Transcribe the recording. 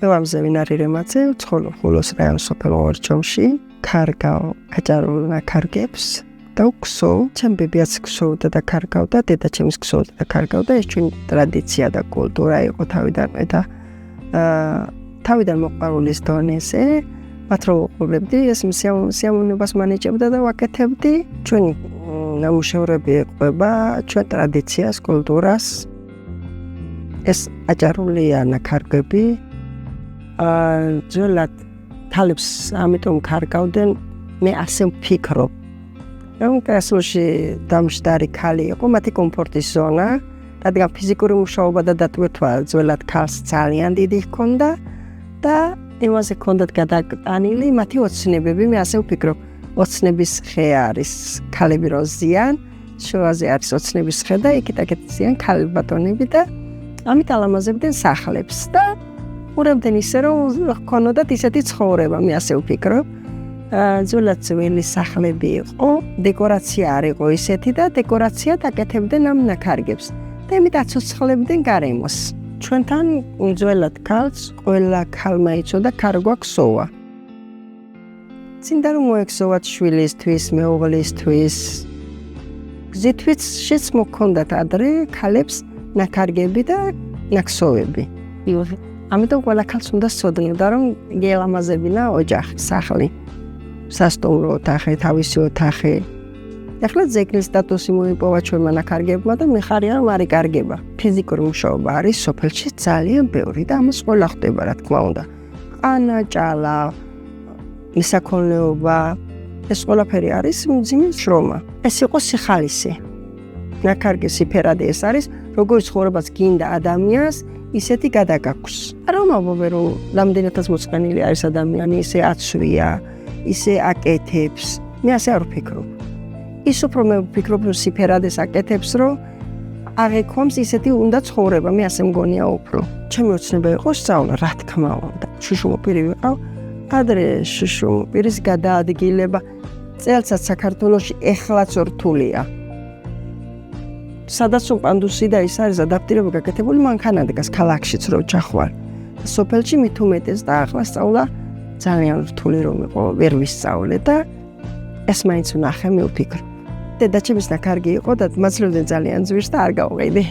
მევამზე ვინ არის რემაძე, ვცხოვრობ ხულოს რაიონის სოფელ ორჩომში, კარგავ აჭარულმა კარგებს და ვქსოვ, ჩემი ბებიაც ქსოვდა და კარგავდა, დედაჩემიც ქსოვდა და კარგავდა, ეს ჩვენი ტრადიცია და კულტურა იყო თავიდანვე და თავიდან მოყვარულის დონეზე, მათ რო ვუყურებდი, ეს სიამოვნებას მანიჭებდა და ვაკეთებდი, ჩვენი ნამუშევრები ეყვება ჩვენ ტრადიციას, კულტურას. ეს აჭარულია ნაქარგები. ძველად თალებს ამიტომ კარგავდნენ, მე ასე ვფიქრობ. რომ კასოში დამშდარი ქალი იყო, მათი კომფორტის ზონა, რადგან ფიზიკური მუშაობა და დატვირთვა ძველად ქალს ძალიან დიდი ჰქონდა და იმაზე ჰქონდათ გადატანილი მათი ოცნებები, მე ასე ვფიქრობ. ოცნების ხე არის ქალები რო ზიან, შუაზე არის ოცნების ხე და იქით-აქეთ ზიან ქალი ბატონები და ამით ალამაზებდნენ სახლებს და ურევდნენ ისე რომ ჰქონოდათ ისეთი ცხოვრება, მე ასე ვფიქრობ. ძველად ძველი სახლები იყო, დეკორაცია არ იყო ისეთი და დეკორაციად აკეთებდნენ ამ ნაქარგებს და იმით აცოცხლებდნენ გარემოს. ჩვენთან ძველად ქალს ყველა ქალმა იცოდა კარგვა ქსოვა. წინდა რომ მოექსოვათ შვილისთვის, მეუღლისთვის. გზითვისაც მოქონდათ ადრე ქალებს ნაქარგები და ნაქსოვები. ამიტომ ყველა ქალს უნდა სცოდნოდა რომ გელამაზებინა ოჯახი, სახლი. სასტუმრო ოთახი, თავისი ოთახი. ახლა ზეგნის სტატუსი მოიპოვა ჩვენმა ნაქარგებმა და მიხარია რომ არ იკარგება. ფიზიკური მუშაობა არის სოფელში ძალიან ბევრი და ამას ყველა ხდება რა თქმა უნდა. ყანა, ჭალა, მისაქონლეობა, ეს ყველაფერი არის მძიმე შრომა. ეს იყო სიხალისი. ნაქარგის სიფერადი ეს არის, როგორ ცხოვრებას გინდა ადამიანს, ისეთი გადაგაქვს. არ ვამბობ რომ რამდენადაც მოწყენილი არის ადამიანი, ისე აცვია, ისე აკეთებს. მე ასე არ ვფიქრობ. ის უფრო მე ვფიქრობ რომ სიფერადეს აკეთებს, რომ აღექვამს ისეთი უნდა ცხოვრება, მე ასე მგონია უფრო. ჩემი ოცნება იყო სწავლა, რა თქმა უნდა. შუშუმოპირი ვიყავ. ადრე შუშუმოპირის გადაადგილება წელსაც საქართველოში ეხლაც რთულია. სადაც პანდუსი და ის არის ადაპტირება გაკეთებული მანქანა დგას ქალაქშიც რო ჩახვალ. სოფელში მით უმეტეს და ახლა სწავლა ძალიან რთული რომ იყო, ვერ ვისწავლე და ეს მაინც ვნახე მე ვფიქრობ. დედაჩემის ნაქარგი იყო და მაძლევდნენ ძალიან ძვირს და არ გავყიდი.